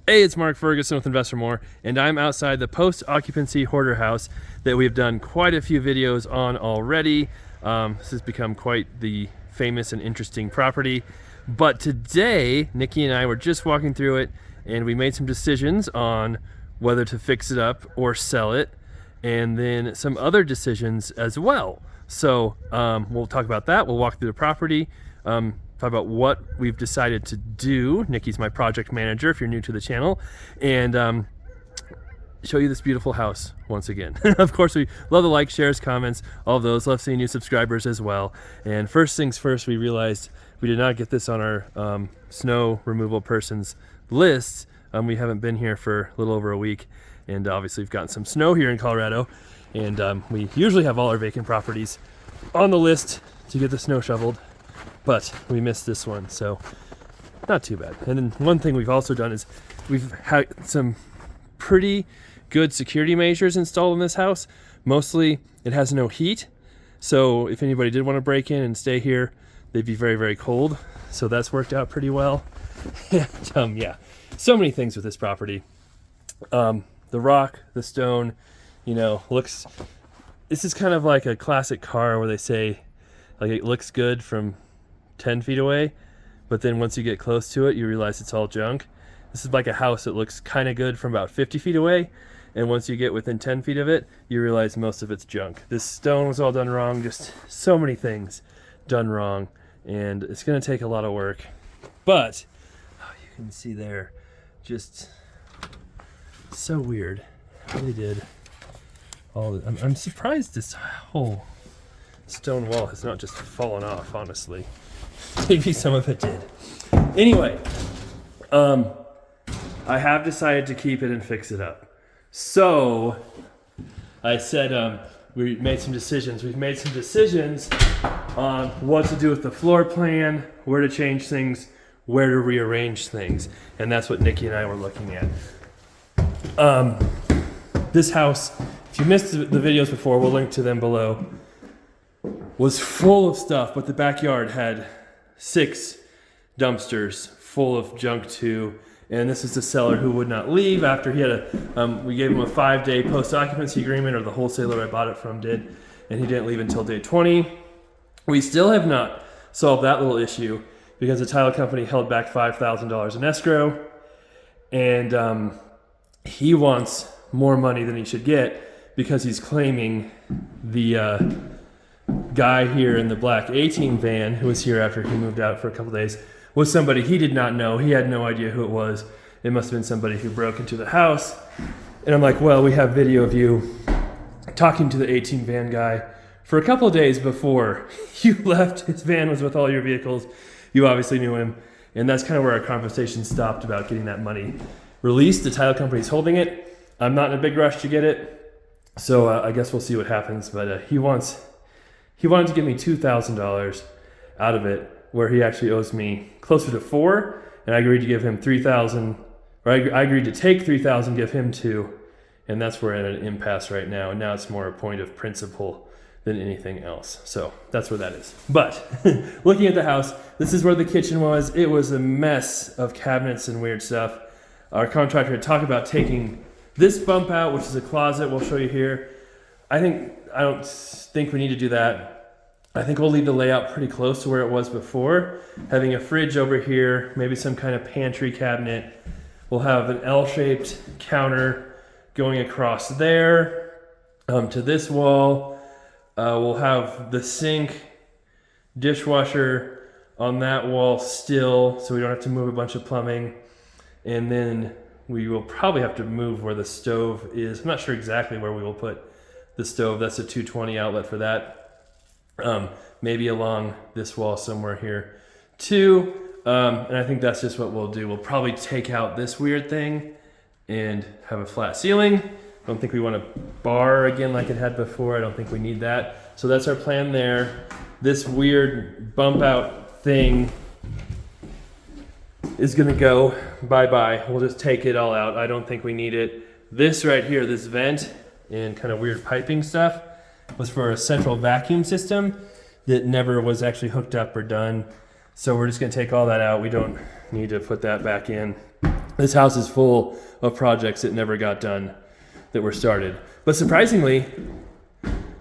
Hey, it's Mark Ferguson with Investor More, and I'm outside the post-occupancy hoarder house that we've done quite a few videos on already. This has become quite the famous and interesting property. But today, Nikki and I were just walking through it, and we made some decisions on whether to fix it up or sell it, and then some other decisions as well. So we'll talk about that. We'll walk through the property. Talk about what we've decided to do. Nikki's my project manager if you're new to the channel, and show you this beautiful house once again. Of course, we love the likes, shares, comments, all of those. Love seeing new subscribers as well. And first things first, we realized we did not get this on our snow removal person's list. We haven't been here for a little over a week, and obviously we've gotten some snow here in Colorado, and we usually have all our vacant properties on the list to get the snow shoveled, but we missed this one, so not too bad. And then one thing we've also done is we've had some pretty good security measures installed in this house. Mostly it has no heat, so if anybody did want to break in and stay here, they'd be very, very cold. So that's worked out pretty well. And, yeah, so many things with this property. The rock, the stone, looks, this is kind of like a classic car where they say, like, it looks good from 10 feet away, but then once you get close to it, you realize it's all junk. This is like a house that looks kind of good from about 50 feet away, and once you get within 10 feet of it, you realize most of it's junk. This stone was all done wrong, just so many things done wrong, and it's going to take a lot of work. But you can see there, just so weird how they did all the, I'm surprised this whole stone wall has not just fallen off, honestly. Maybe some of it did. Anyway, I have decided to keep it and fix it up. So I said we made some decisions. We've made some decisions on what to do with the floor plan, where to change things, where to rearrange things. And that's what Nikki and I were looking at. This house, if you missed the videos before, we'll link to them below, was full of stuff, but the backyard had 6 dumpsters full of junk too. And this is the seller who would not leave after he had we gave him a 5-day post-occupancy agreement, or the wholesaler I bought it from did, and he didn't leave until day 20. We still have not solved that little issue because the title company held back $5,000 in escrow, and he wants more money than he should get because he's claiming the guy here in the black 18 van who was here after he moved out for a couple days was somebody he did not know. He had no idea who it was. It must have been somebody who broke into the house. And I'm like, well, we have video of you talking to the 18 van guy for a couple of days before you left. His van was with all your vehicles. You obviously knew him. And that's kind of where our conversation stopped about getting that money released. The title company's holding it. I'm not in a big rush to get it. So I guess we'll see what happens. But he wanted to give me $2,000 out of it, where he actually owes me closer to $4,000, and I agreed to give him $3,000, or I agreed to take $3,000, give him $2,000, and that's where we're at an impasse right now. And now it's more a point of principle than anything else. So that's where that is. But looking at the house, this is where the kitchen was. It was a mess of cabinets and weird stuff. Our contractor had talked about taking this bump out, which is a closet. We'll show you here. I don't think we need to do that. I think we'll leave the layout pretty close to where it was before, having a fridge over here, maybe some kind of pantry cabinet. We'll have an L-shaped counter going across there to this wall. We'll have the sink, dishwasher on that wall still, so we don't have to move a bunch of plumbing. And then we will probably have to move where the stove is. I'm not sure exactly where we will put the stove. That's a 220 outlet for that. Maybe along this wall somewhere here too. And I think that's just what we'll do. We'll probably take out this weird thing and have a flat ceiling. I don't think we want a bar again like it had before. I don't think we need that. So that's our plan there. This weird bump out thing is gonna go bye-bye. We'll just take it all out. I don't think we need it. This right here, this vent and kind of weird piping stuff, was for a central vacuum system that never was actually hooked up or done. So we're just gonna take all that out. We don't need to put that back in. This house is full of projects that never got done that were started. But surprisingly,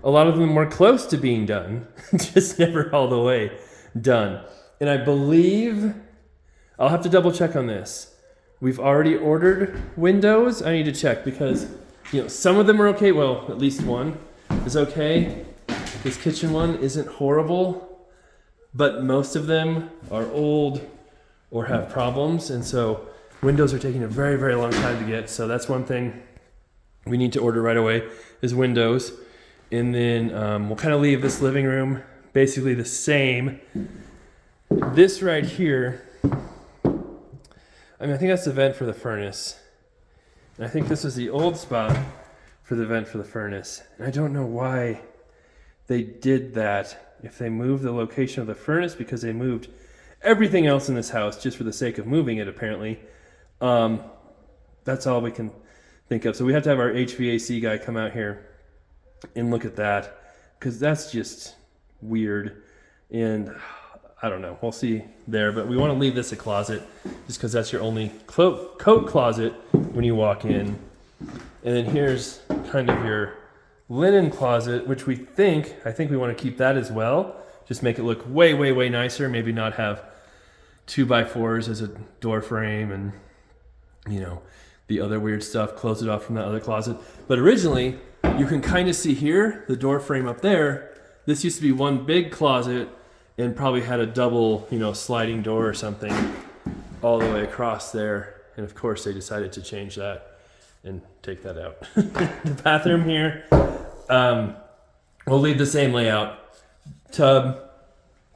a lot of them were close to being done, just never all the way done. And I believe, I'll have to double check on this. We've already ordered windows. I need to check because, some of them are okay. Well, at least one is okay. This kitchen one isn't horrible, but most of them are old or have problems. And so windows are taking a very, very long time to get. So that's one thing we need to order right away is windows. And then we'll kind of leave this living room basically the same. This right here, I think that's the vent for the furnace. And I think this was the old spot for the vent for the furnace. And I don't know why they did that. If they moved the location of the furnace because they moved everything else in this house just for the sake of moving it, apparently. That's all we can think of. So we have to have our HVAC guy come out here and look at that because that's just weird. And I don't know. We'll see there. But we want to leave this a closet just because that's your only coat closet when you walk in. And then here's kind of your linen closet, which I think we want to keep that as well. Just make it look way, way, way nicer. Maybe not have 2x4s as a door frame and, the other weird stuff. Close it off from that other closet. But originally, you can kind of see here, the door frame up there. This used to be one big closet and probably had a double, sliding door or something all the way across there. And of course, they decided to change that and take that out. The bathroom here, we'll leave the same layout. Tub,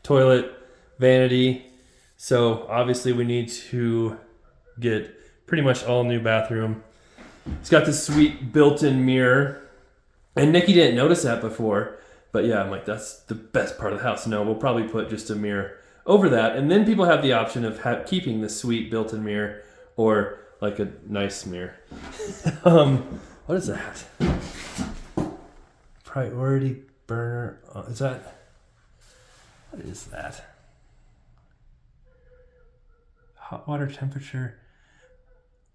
toilet, vanity. So obviously we need to get pretty much all new bathroom. It's got this sweet built-in mirror. And Nikki didn't notice that before. But yeah, I'm like, that's the best part of the house. No, we'll probably put just a mirror over that. And then people have the option of keeping the sweet built-in mirror or like a nice mirror. What is that? Priority burner. What is that? Hot water temperature.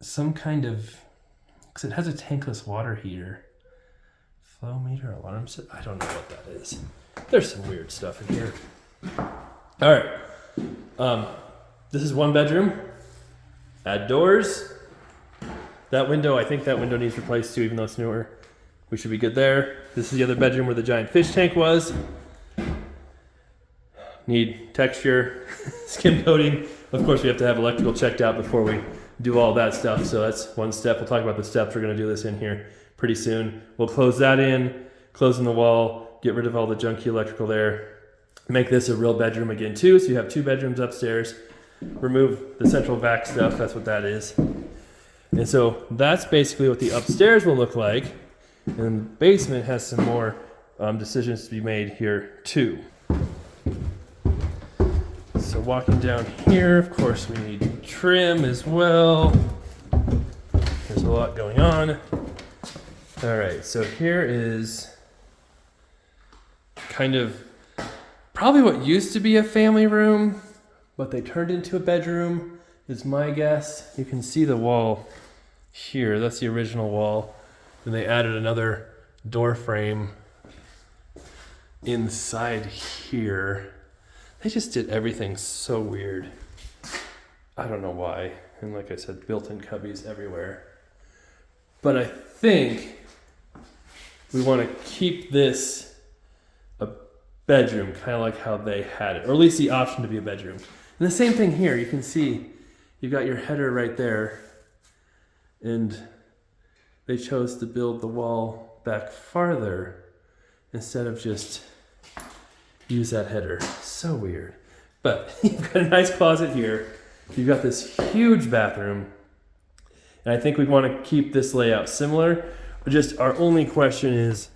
Some kind of, because it has a tankless water heater. Flow meter, alarm set. I don't know what that is. There's some weird stuff in here. All right. This is one bedroom. Add doors. That window, I think that window needs replaced too, even though it's newer. We should be good there. This is the other bedroom where the giant fish tank was. Need texture, skim coating. Of course, we have to have electrical checked out before we do all that stuff. So that's one step. We'll talk about the steps. We're going to do this in here pretty soon. We'll close that in, close in the wall, get rid of all the junky electrical there. Make this a real bedroom again too. So you have 2 bedrooms upstairs. Remove the central vac stuff. That's what that is. And so that's basically what the upstairs will look like. And the basement has some more decisions to be made here too. So walking down here, of course, we need trim as well. There's a lot going on. All right, so here is kind of probably what used to be a family room, but they turned into a bedroom, is my guess. You can see the wall here. That's the original wall. Then they added another door frame inside here. They just did everything so weird. I don't know why. And like I said, built-in cubbies everywhere. But I think we want to keep this a bedroom, kind of like how they had it, or at least the option to be a bedroom. And the same thing here. You can see you've got your header right there. And they chose to build the wall back farther instead of just use that header. So weird. But you've got a nice closet here. You've got this huge bathroom. And I think we want to keep this layout similar. Just our only question is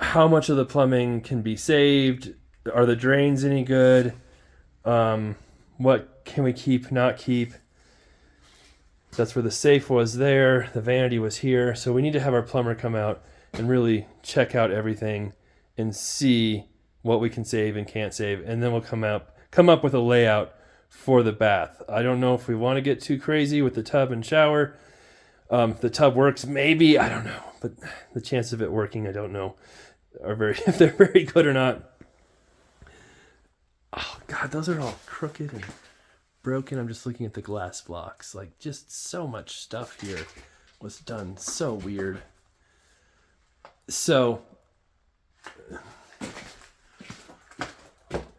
how much of the plumbing can be saved? Are the drains any good? What can we keep, not keep? That's where the safe was there. The vanity was here. So we need to have our plumber come out and really check out everything and see what we can save and can't save. And then we'll come up with a layout for the bath. I don't know if we want to get too crazy with the tub and shower. If the tub works, maybe, I don't know. But the chance of it working, I don't know, if they're very good or not. Oh God, those are all crooked and broken. I'm just looking at the glass blocks. Like, just so much stuff here was done so weird. So,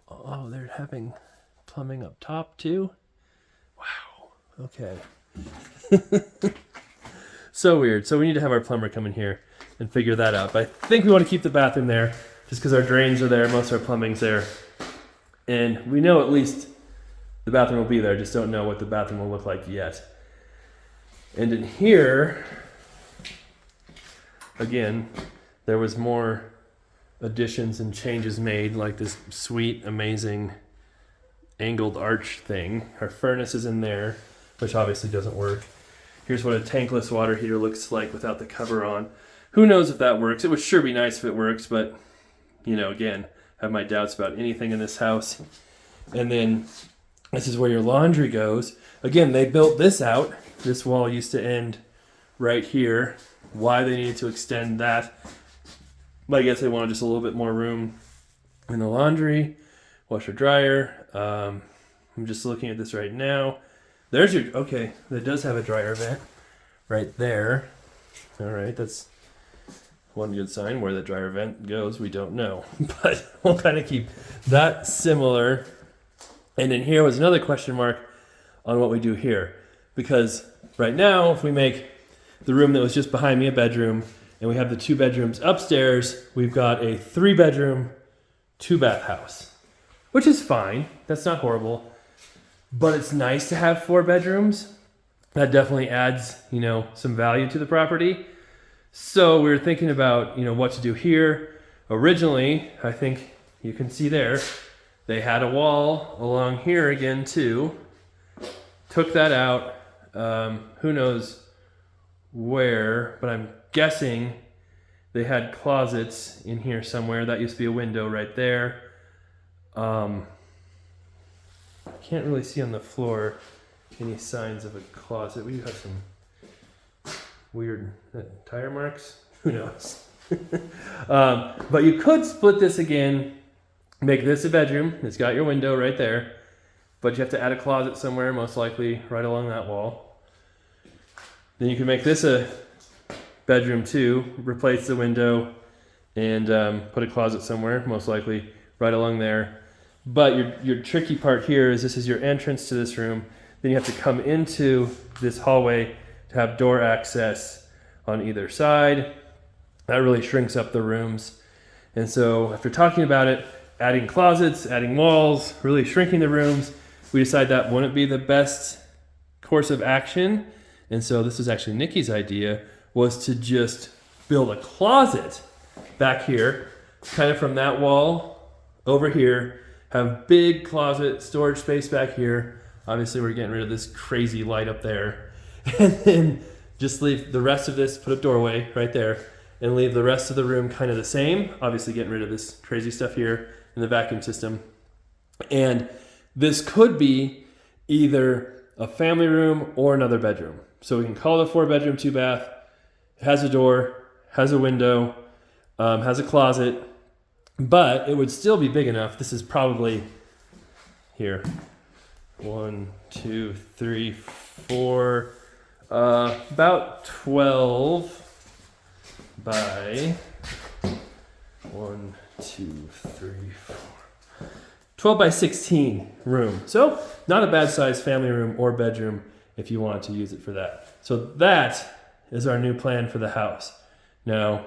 oh, they're having plumbing up top too. Wow. Okay. So weird. So we need to have our plumber come in here and figure that out. But I think we want to keep the bathroom there just because our drains are there. Most of our plumbing's there. And we know at least the bathroom will be there. Just don't know what the bathroom will look like yet. And in here, again, there was more additions and changes made, like this sweet, amazing angled arch thing. Our furnace is in there, which obviously doesn't work. Here's what a tankless water heater looks like without the cover on. Who knows if that works? It would sure be nice if it works, but, you know, again, I have my doubts about anything in this house. And then this is where your laundry goes. Again, they built this out. This wall used to end right here. Why they needed to extend that, but I guess they wanted just a little bit more room in the laundry, washer dryer. I'm just looking at this right now. There's your, okay, that does have a dryer vent right there. All right, that's one good sign. Where the dryer vent goes, we don't know, but we'll kind of keep that similar. And then here was another question mark on what we do here, because right now, if we make the room that was just behind me a bedroom, and we have the 2 bedrooms upstairs, we've got a 3-bedroom, 2-bath house, which is fine. That's not horrible, but it's nice to have 4 bedrooms. That definitely adds, you know, some value to the property. So we were thinking about, you know, what to do here. Originally, I think you can see there, they had a wall along here again too. Took that out. Who knows where, but I'm guessing they had closets in here somewhere. That used to be a window right there. Can't really see on the floor any signs of a closet. We do have some weird tire marks. Who knows? But you could split this again, make this a bedroom. It's got your window right there, but you have to add a closet somewhere, most likely right along that wall. Then you can make this a bedroom too, replace the window, and put a closet somewhere, most likely right along there. But your tricky part here is this is your entrance to this room. Then you have to come into this hallway to have door access on either side. That really shrinks up the rooms. And so after talking about it, adding closets, adding walls, really shrinking the rooms, we decided that wouldn't be the best course of action. And so this is actually Nikki's idea, was to just build a closet back here, kind of from that wall over here, have big closet storage space back here. Obviously we're getting rid of this crazy light up there. And then just leave the rest of this, put a doorway right there, and leave the rest of the room kind of the same. Obviously getting rid of this crazy stuff here in the vacuum system. And this could be either a family room or another bedroom. So we can call it a 4-bedroom, 2-bath. It has a door, has a window, has a closet, but it would still be big enough. This is probably here. 1, 2, 3, 4, about 12 by 1, 2, 3, 4. 12 by 16 room. So not a bad size family room or bedroom if you want to use it for that. So that is our new plan for the house. Now,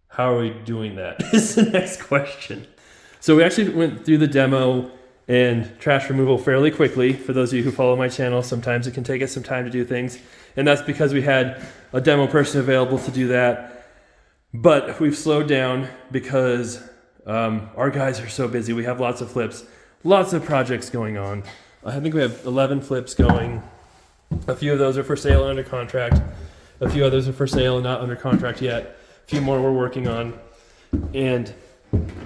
how are we doing that is the next question. So we actually went through the demo and trash removal fairly quickly. For those of you who follow my channel, sometimes it can take us some time to do things. And that's because we had a demo person available to do that. But we've slowed down because our guys are so busy. We have lots of flips, lots of projects going on. I think we have 11 flips going. A few of those are for sale and under contract. A few others are for sale and not under contract yet. A few more we're working on. And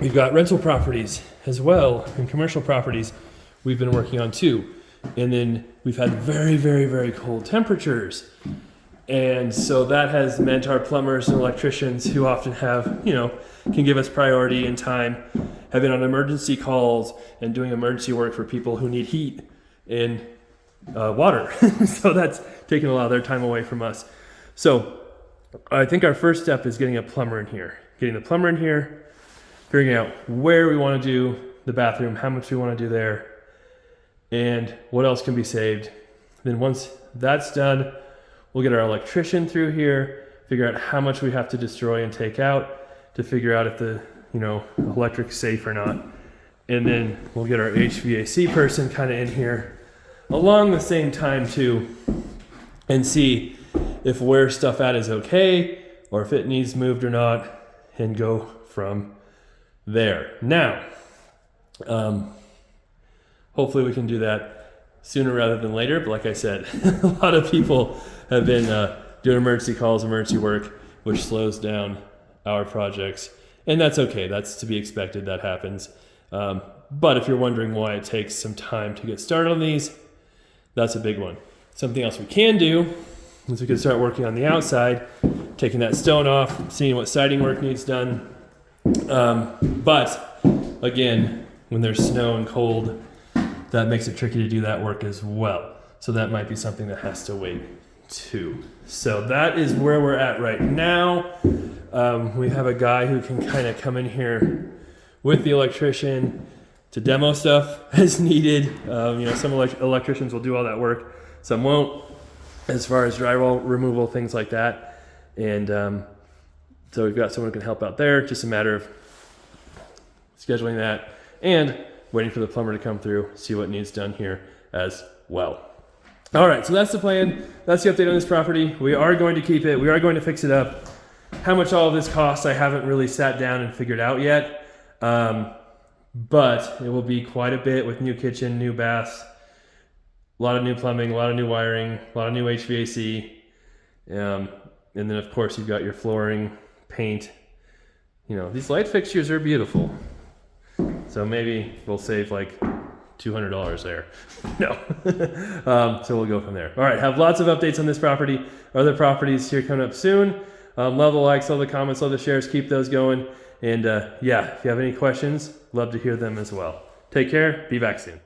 we've got rental properties as well and commercial properties we've been working on too. And then we've had very, very, very cold temperatures. And so that has meant our plumbers and electricians, who often have, can give us priority and time, have been on emergency calls and doing emergency work for people who need heat and water. So that's taken a lot of their time away from us. So I think our first step is getting a plumber in here. Getting the plumber in here, figuring out where we want to do the bathroom, how much we want to do there, and what else can be saved. Then once that's done, we'll get our electrician through here, figure out how much we have to destroy and take out to figure out if the electric's safe or not. And then we'll get our HVAC person kind of in here along the same time too, and see if where stuff at is okay or if it needs moved or not, and go from there. Now, hopefully we can do that sooner rather than later. But like I said, a lot of people have been doing emergency calls, emergency work, which slows down our projects. And that's okay. That's to be expected. That happens. But if you're wondering why it takes some time to get started on these, that's a big one. Something else we can do is we can start working on the outside, taking that stone off, seeing what siding work needs done. But again, when there's snow and cold, that makes it tricky to do that work as well. So that might be something that has to wait too. So that is where we're at right now. We have a guy who can kind of come in here with the electrician to demo stuff as needed. Some electricians will do all that work, some won't, as far as drywall removal, things like that. And so we've got someone who can help out there. Just a matter of scheduling that and waiting for the plumber to come through, see what needs done here as well. All right, so that's the plan. That's the update on this property. We are going to keep it. We are going to fix it up. How much all of this costs, I haven't really sat down and figured out yet. But it will be quite a bit with new kitchen, new baths, a lot of new plumbing, a lot of new wiring, a lot of new HVAC. And then of course you've got your flooring, paint. These light fixtures are beautiful. So maybe we'll save like $200 there. No. So we'll go from there. All right, have lots of updates on this property. Other properties here coming up soon. Love the likes, love the comments, love the shares. Keep those going. And if you have any questions, love to hear them as well. Take care. Be back soon.